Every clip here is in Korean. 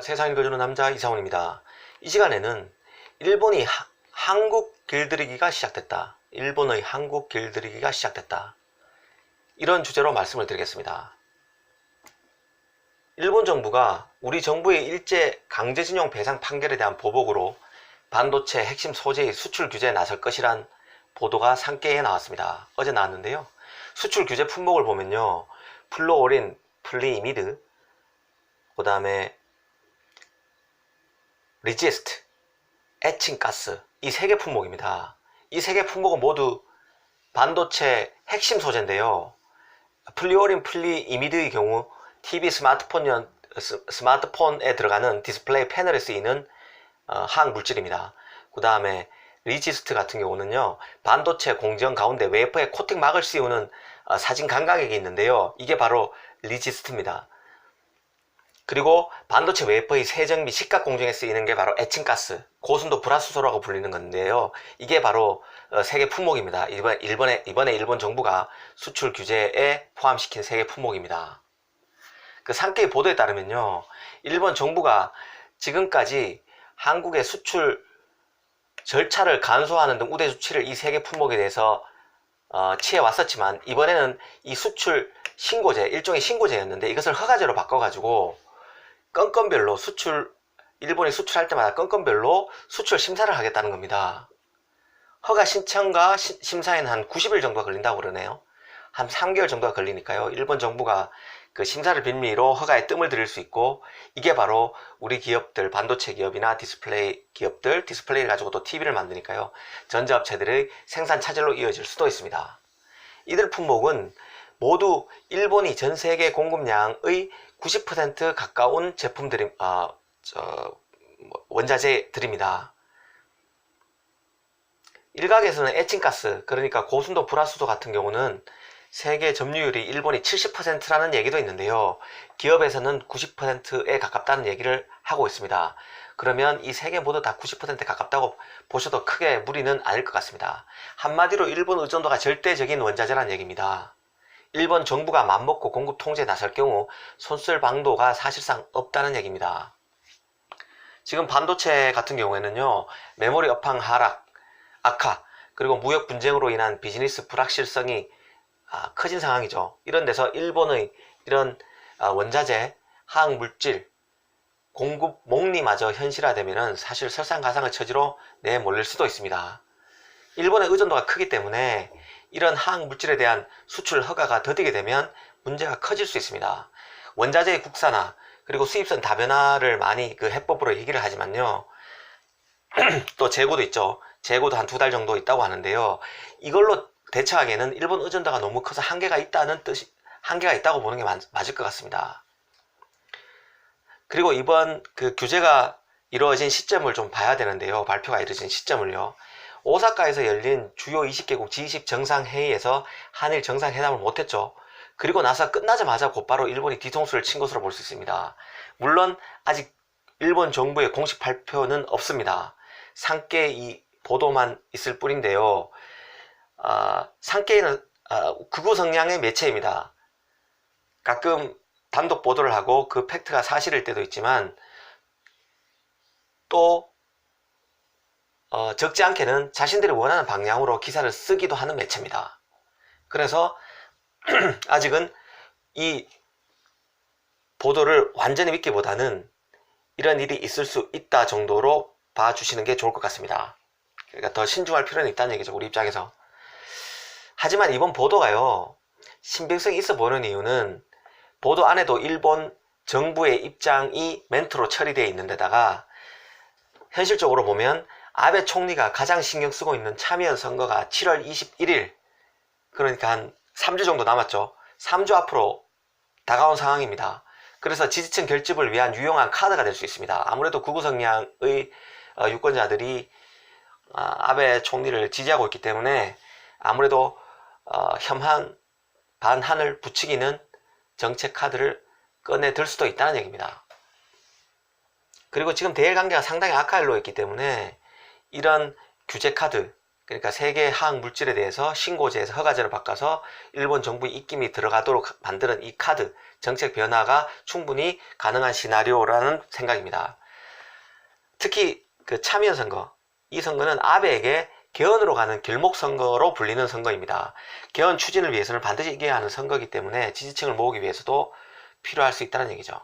세상 읽어주는 남자 이상훈입니다. 이 시간에는 일본이 한국 길들이기가 시작됐다. 일본의 한국 길들이기가 시작됐다. 이런 주제로 말씀을 드리겠습니다. 일본 정부가 우리 정부의 일제 강제징용 배상 판결에 대한 보복으로 반도체 핵심 소재의 수출 규제에 나설 것이란 보도가 산케에 나왔습니다. 어제 나왔는데요. 수출 규제 품목을 보면요. 플루오린, 플리이미드, 그 다음에 리지스트, 에칭가스, 이 세 개 품목입니다. 이 세 개 품목은 모두 반도체 핵심 소재인데요. 플루오린, 플리이미드의 경우 TV 스마트폰에 들어가는 디스플레이 패널에 쓰이는 화학 물질입니다. 그 다음에 리지스트 같은 경우는요, 반도체 공정 가운데 웨이퍼에 코팅막을 씌우는 사진 감각액이 있는데요. 이게 바로 리지스트입니다. 그리고 반도체 웨이퍼의 세정 및 식각 공정에 쓰이는 게 바로 에칭가스, 고순도 불화수소라고 불리는 건데요. 이게 바로 세 개 품목입니다. 이번에 일본 정부가 수출 규제에 포함시킨 세 개 품목입니다. 그 산케이 보도에 따르면요, 일본 정부가 지금까지 한국의 수출 절차를 간소화하는 등 우대 조치를 이 세 개 품목에 대해서 취해왔었지만, 이번에는 이 수출 신고제, 일종의 신고제였는데 이것을 허가제로 바꿔가지고 건건별로 일본이 수출할 때마다 건건별로 수출 심사를 하겠다는 겁니다. 허가 신청과 심사에는 한 90일 정도가 걸린다고 그러네요. 한 3개월 정도가 걸리니까요. 일본 정부가 그 심사를 빌미로 허가에 뜸을 들일 수 있고, 이게 바로 우리 기업들, 반도체 기업이나 디스플레이 기업들, 디스플레이를 가지고 또 TV를 만드니까요. 전자업체들의 생산 차질로 이어질 수도 있습니다. 이들 품목은 모두 일본이 전 세계 공급량의 90% 가까운 제품들이, 원자재들입니다. 일각에서는 에칭가스, 그러니까 고순도 불화수소 같은 경우는 세계 점유율이 일본이 70%라는 얘기도 있는데요. 기업에서는 90%에 가깝다는 얘기를 하고 있습니다. 그러면 이 세 개 모두 다 90%에 가깝다고 보셔도 크게 무리는 아닐 것 같습니다. 한마디로 일본 의존도가 절대적인 원자재란 얘기입니다. 일본 정부가 맘먹고 공급 통제에 나설 경우 손쓸 방도가 사실상 없다는 얘기입니다. 지금 반도체 같은 경우에는요, 메모리 업황 하락, 악화, 그리고 무역 분쟁으로 인한 비즈니스 불확실성이 커진 상황이죠. 이런 데서 일본의 이런 원자재, 화학물질, 공급 목리마저 현실화되면 사실 설상가상의 처지로 내몰릴 수도 있습니다. 일본의 의존도가 크기 때문에 이런 화학물질에 대한 수출 허가가 더디게 되면 문제가 커질 수 있습니다. 원자재의 국산화, 그리고 수입선 다변화를 많이 그 해법으로 얘기를 하지만요. 또 재고도 있죠. 재고도 한 2달 정도 있다고 하는데요. 이걸로 대처하기에는 일본 의존도가 너무 커서 한계가 있다고 보는 게 맞을 것 같습니다. 그리고 이번 그 규제가 이루어진 시점을 좀 봐야 되는데요. 발표가 이루어진 시점을요. 오사카에서 열린 주요 20개국 G20 정상회의에서 한일 정상회담을 못했죠. 그리고 나서 끝나자마자 곧바로 일본이 뒤통수를 친 것으로 볼 수 있습니다. 물론 아직 일본 정부의 공식 발표는 없습니다. 산케이 보도만 있을 뿐인데요. 산케이는 극우 성향의 매체입니다. 가끔 단독 보도를 하고 그 팩트가 사실일 때도 있지만, 또 적지 않게는 자신들이 원하는 방향으로 기사를 쓰기도 하는 매체입니다. 그래서 아직은 이 보도를 완전히 믿기보다는 이런 일이 있을 수 있다 정도로 봐주시는 게 좋을 것 같습니다. 그러니까 더 신중할 필요는 있다는 얘기죠, 우리 입장에서. 하지만 이번 보도가요, 신빙성이 있어 보이는 이유는 보도 안에도 일본 정부의 입장이 멘트로 처리되어 있는 데다가, 현실적으로 보면 아베 총리가 가장 신경 쓰고 있는 참여연 선거가 7월 21일, 그러니까 한 3주 정도 남았죠. 3주 앞으로 다가온 상황입니다. 그래서 지지층 결집을 위한 유용한 카드가 될 수 있습니다. 아무래도 극우 성향의 유권자들이 아베 총리를 지지하고 있기 때문에 아무래도 혐한, 반한을 부추기는 정책 카드를 꺼내들 수도 있다는 얘기입니다. 그리고 지금 대일 관계가 상당히 악화일로 있기 때문에 이런 규제 카드, 그러니까 세계 화학 물질에 대해서 신고제에서 허가제로 바꿔서 일본 정부의 입김이 들어가도록 만드는 이 카드 정책 변화가 충분히 가능한 시나리오라는 생각입니다. 특히 그 참여 선거, 이 선거는 아베에게 개헌으로 가는 길목 선거로 불리는 선거입니다. 개헌 추진을 위해서는 반드시 이겨야 하는 선거이기 때문에 지지층을 모으기 위해서도 필요할 수 있다는 얘기죠.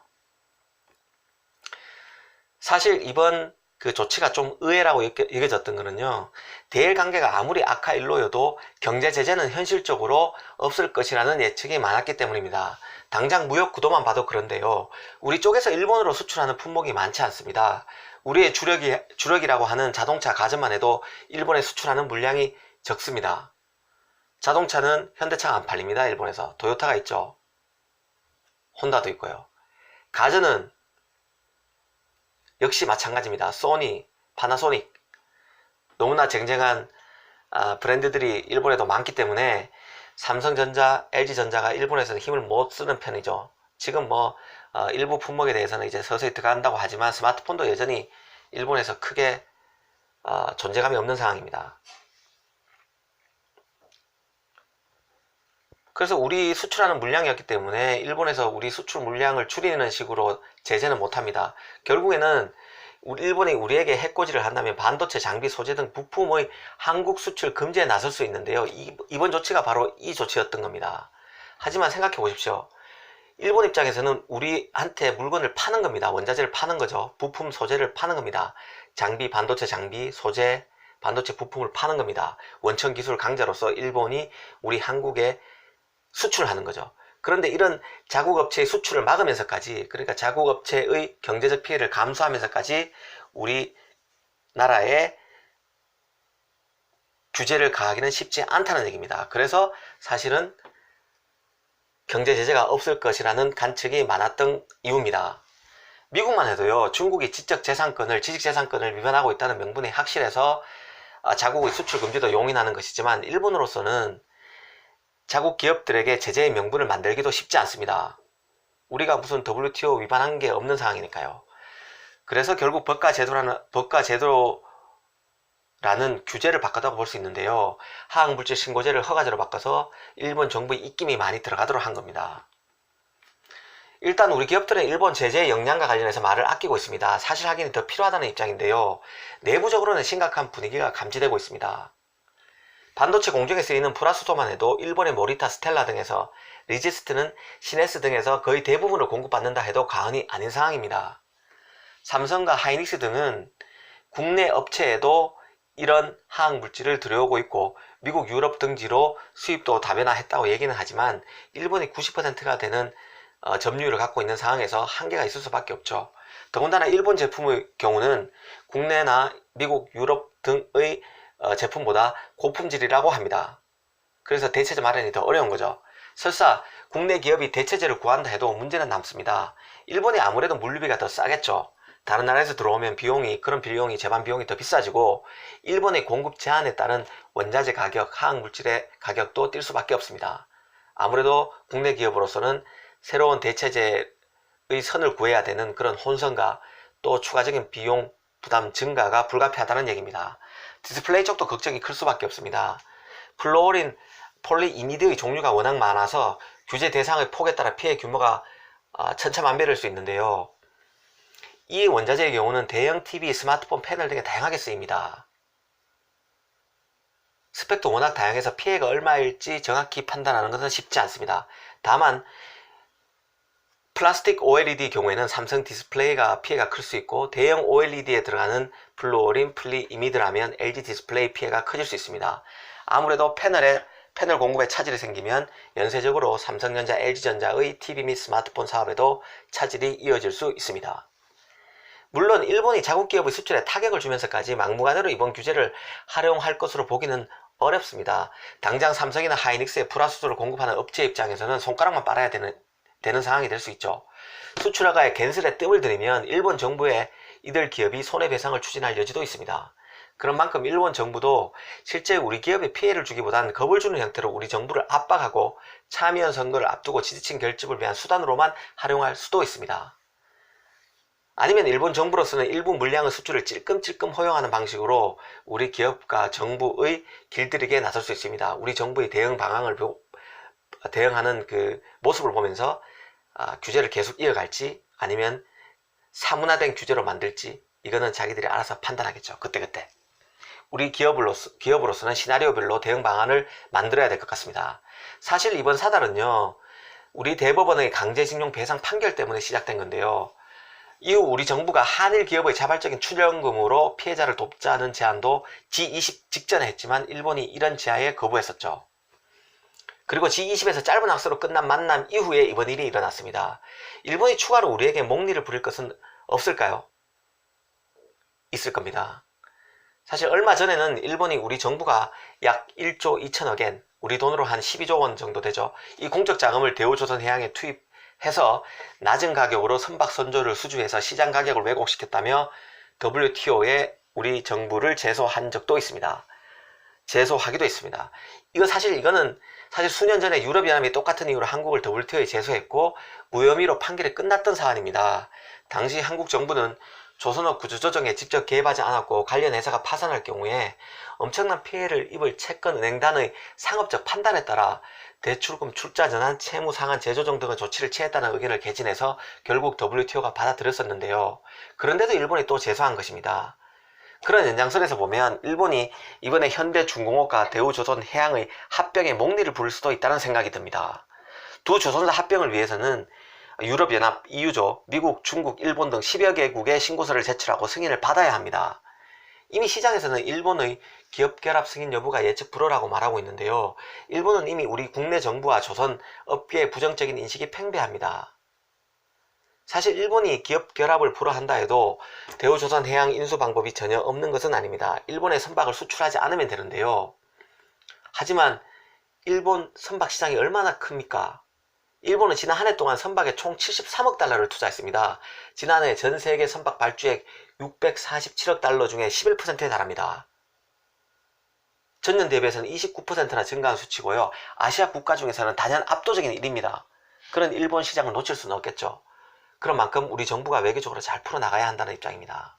사실 이번 그 조치가 좀 의외라고 여겨졌던 거는요, 대일 관계가 아무리 악화일로여도 경제 제재는 현실적으로 없을 것이라는 예측이 많았기 때문입니다. 당장 무역 구도만 봐도 그런데요, 우리 쪽에서 일본으로 수출하는 품목이 많지 않습니다. 우리의 주력이라고 하는 자동차 가전만 해도 일본에 수출하는 물량이 적습니다. 자동차는 현대차가 안 팔립니다. 일본에서 도요타가 있죠. 혼다도 있고요. 가전은 역시 마찬가지입니다. 소니, 파나소닉, 너무나 쟁쟁한 브랜드들이 일본에도 많기 때문에 삼성전자, LG전자가 일본에서는 힘을 못 쓰는 편이죠. 지금 일부 품목에 대해서는 이제 서서히 들어간다고 하지만 스마트폰도 여전히 일본에서 크게 존재감이 없는 상황입니다. 그래서 우리 수출하는 물량이었기 때문에 일본에서 우리 수출 물량을 줄이는 식으로 제재는 못합니다. 결국에는 일본이 우리에게 해코지를 한다면 반도체, 장비, 소재 등 부품의 한국 수출 금지에 나설 수 있는데요. 이번 조치가 바로 이 조치였던 겁니다. 하지만 생각해 보십시오. 일본 입장에서는 우리한테 물건을 파는 겁니다. 원자재를 파는 거죠. 부품, 소재를 파는 겁니다. 장비, 반도체 장비, 소재, 반도체 부품을 파는 겁니다. 원천 기술 강자로서 일본이 우리 한국에 수출하는 거죠. 그런데 이런 자국업체의 수출을 막으면서까지, 그러니까 자국업체의 경제적 피해를 감수하면서까지 우리나라에 규제를 가하기는 쉽지 않다는 얘기입니다. 그래서 사실은 경제 제재가 없을 것이라는 관측이 많았던 이유입니다. 미국만 해도요, 중국이 지식재산권을 위반하고 있다는 명분이 확실해서 자국의 수출 금지도 용인하는 것이지만, 일본으로서는 자국 기업들에게 제재의 명분을 만들기도 쉽지 않습니다. 우리가 무슨 WTO 위반한 게 없는 상황이니까요. 그래서 결국 법과 제도라는 규제를 바꿨다고 볼 수 있는데요. 화학물질 신고제를 허가제로 바꿔서 일본 정부의 입김이 많이 들어가도록 한 겁니다. 일단 우리 기업들은 일본 제재의 역량과 관련해서 말을 아끼고 있습니다. 사실 확인이 더 필요하다는 입장인데요. 내부적으로는 심각한 분위기가 감지되고 있습니다. 반도체 공정에 쓰이는 플라스도만 해도 일본의 모리타, 스텔라 등에서, 리지스트는 시네스 등에서 거의 대부분을 공급받는다 해도 과언이 아닌 상황입니다. 삼성과 하이닉스 등은 국내 업체에도 이런 화학물질을 들여오고 있고, 미국, 유럽 등지로 수입도 다변화했다고 얘기는 하지만 일본이 90%가 되는 점유율을 갖고 있는 상황에서 한계가 있을 수밖에 없죠. 더군다나 일본 제품의 경우는 국내나 미국, 유럽 등의 제품보다 고품질이라고 합니다. 그래서 대체재 마련이 더 어려운 거죠. 설사 국내 기업이 대체재를 구한다 해도 문제는 남습니다. 일본이 아무래도 물류비가 더 싸겠죠. 다른 나라에서 들어오면 그런 비용이, 제반 비용이 더 비싸지고, 일본의 공급 제한에 따른 원자재 가격, 화학물질의 가격도 뛸 수밖에 없습니다. 아무래도 국내 기업으로서는 새로운 대체재의 선을 구해야 되는 그런 혼선과 또 추가적인 비용 부담 증가가 불가피하다는 얘기입니다. 디스플레이 쪽도 걱정이 클 수밖에 없습니다. 플루오린, 폴리이미드의 종류가 워낙 많아서 규제 대상의 폭에 따라 피해 규모가 천차만별일 수 있는데요. 이 원자재의 경우는 대형 TV, 스마트폰 패널 등에 다양하게 쓰입니다. 스펙도 워낙 다양해서 피해가 얼마일지 정확히 판단하는 것은 쉽지 않습니다. 다만 플라스틱 OLED 경우에는 삼성 디스플레이가 피해가 클 수 있고, 대형 OLED에 들어가는 플루오린, 폴리이미드라면 LG 디스플레이 피해가 커질 수 있습니다. 아무래도 패널 공급에 차질이 생기면 연쇄적으로 삼성전자, LG전자의 TV 및 스마트폰 사업에도 차질이 이어질 수 있습니다. 물론 일본이 자국 기업의 수출에 타격을 주면서까지 막무가내로 이번 규제를 활용할 것으로 보기는 어렵습니다. 당장 삼성이나 하이닉스에 플라스도를 공급하는 업체 입장에서는 손가락만 빨아야 되는 상황이 될 수 있죠. 수출 허가에 갠슬에 뜸을 들이면 일본 정부에 이들 기업이 손해배상을 추진할 여지도 있습니다. 그런 만큼 일본 정부도 실제 우리 기업에 피해를 주기보단 겁을 주는 형태로 우리 정부를 압박하고 참여연 선거를 앞두고 지지층 결집을 위한 수단으로만 활용할 수도 있습니다. 아니면 일본 정부로서는 일부 물량의 수출을 찔끔찔끔 허용하는 방식으로 우리 기업과 정부의 길들이기에 나설 수 있습니다. 우리 정부의 대응하는 그 모습을 보면서 규제를 계속 이어갈지 아니면 사문화된 규제로 만들지 이거는 자기들이 알아서 판단하겠죠. 그때그때. 우리 기업으로서는 시나리오별로 대응 방안을 만들어야 될 것 같습니다. 사실 이번 사달은요, 우리 대법원의 강제징용 배상 판결 때문에 시작된 건데요. 이후 우리 정부가 한일 기업의 자발적인 출연금으로 피해자를 돕자는 제안도 G20 직전에 했지만 일본이 이런 제안에 거부했었죠. 그리고 G20에서 짧은 악수로 끝난 만남 이후에 이번 일이 일어났습니다. 일본이 추가로 우리에게 목리를 부릴 것은 없을까요? 있을 겁니다. 사실 얼마 전에는 일본이 우리 정부가 약 1조 2천억엔, 우리 돈으로 한 12조 원 정도 되죠. 이 공적 자금을 대우조선해양에 투입해서 낮은 가격으로 선박 선조를 수주해서 시장 가격을 왜곡시켰다며 WTO에 우리 정부를 제소한 적도 있습니다. 제소하기도 했습니다. 이거는 사실 수년 전에 유럽연합이 똑같은 이유로 한국을 WTO에 제소했고 무혐의로 판결이 끝났던 사안입니다. 당시 한국 정부는 조선업 구조조정에 직접 개입하지 않았고 관련 회사가 파산할 경우에 엄청난 피해를 입을 채권은행단의 상업적 판단에 따라 대출금 출자 전환, 채무 상환, 재조정 등의 조치를 취했다는 의견을 개진해서 결국 WTO가 받아들였었는데요. 그런데도 일본이 또 제소한 것입니다. 그런 연장선에서 보면 일본이 이번에 현대중공업과 대우조선해양의 합병에 목리를 부릴 수도 있다는 생각이 듭니다. 두 조선사 합병을 위해서는 유럽연합, EU조, 미국, 중국, 일본 등 10여 개국의 신고서를 제출하고 승인을 받아야 합니다. 이미 시장에서는 일본의 기업 결합 승인 여부가 예측 불허라고 말하고 있는데요. 일본은 이미 우리 국내 정부와 조선 업계의 부정적인 인식이 팽배합니다. 사실 일본이 기업 결합을 불허한다 해도 대우조선해양 인수 방법이 전혀 없는 것은 아닙니다. 일본에 선박을 수출하지 않으면 되는데요. 하지만 일본 선박 시장이 얼마나 큽니까? 일본은 지난 한 해 동안 선박에 총 73억 달러를 투자했습니다. 지난해 전 세계 선박 발주액 647억 달러 중에 11%에 달합니다. 전년 대비해서는 29%나 증가한 수치고요. 아시아 국가 중에서는 단연 압도적인 1위입니다. 그런 일본 시장을 놓칠 수는 없겠죠. 그런 만큼 우리 정부가 외교적으로 잘 풀어나가야 한다는 입장입니다.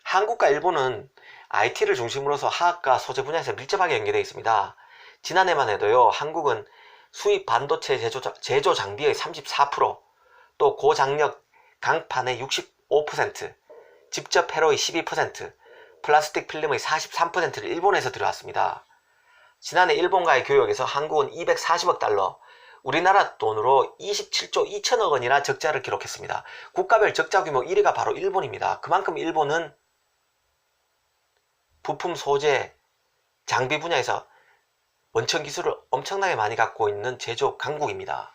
한국과 일본은 IT를 중심으로서 화학과 소재 분야에서 밀접하게 연계되어 있습니다. 지난해만 해도요, 한국은 수입 반도체 제조 장비의 34%, 또 고장력 강판의 65%, 직접 회로의 12%, 플라스틱 필름의 43%를 일본에서 들여왔습니다. 지난해 일본과의 교역에서 한국은 240억 달러, 우리나라 돈으로 27조 2천억 원이나 적자를 기록했습니다. 국가별 적자 규모 1위가 바로 일본입니다. 그만큼 일본은 부품 소재, 장비 분야에서 원천 기술을 엄청나게 많이 갖고 있는 제조 강국입니다.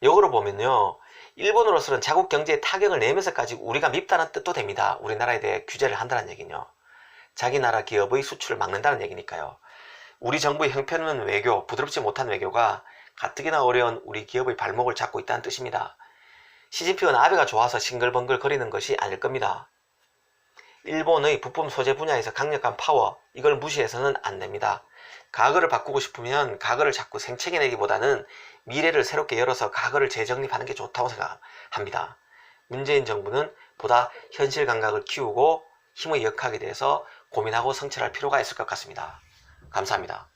역으로 보면요, 일본으로서는 자국 경제에 타격을 내면서까지 우리가 밉다는 뜻도 됩니다. 우리나라에 대해 규제를 한다는 얘기는요. 자기 나라 기업의 수출을 막는다는 얘기니까요. 우리 정부의 형편없는 외교, 부드럽지 못한 외교가 가뜩이나 어려운 우리 기업의 발목을 잡고 있다는 뜻입니다. 시진핑은 아베가 좋아서 싱글벙글 거리는 것이 아닐 겁니다. 일본의 부품 소재 분야에서 강력한 파워, 이걸 무시해서는 안 됩니다. 과거를 바꾸고 싶으면 과거를 자꾸 생채기내기보다는 미래를 새롭게 열어서 과거를 재정립하는 게 좋다고 생각합니다. 문재인 정부는 보다 현실 감각을 키우고 힘의 역학에 대해서 고민하고 성찰할 필요가 있을 것 같습니다. 감사합니다.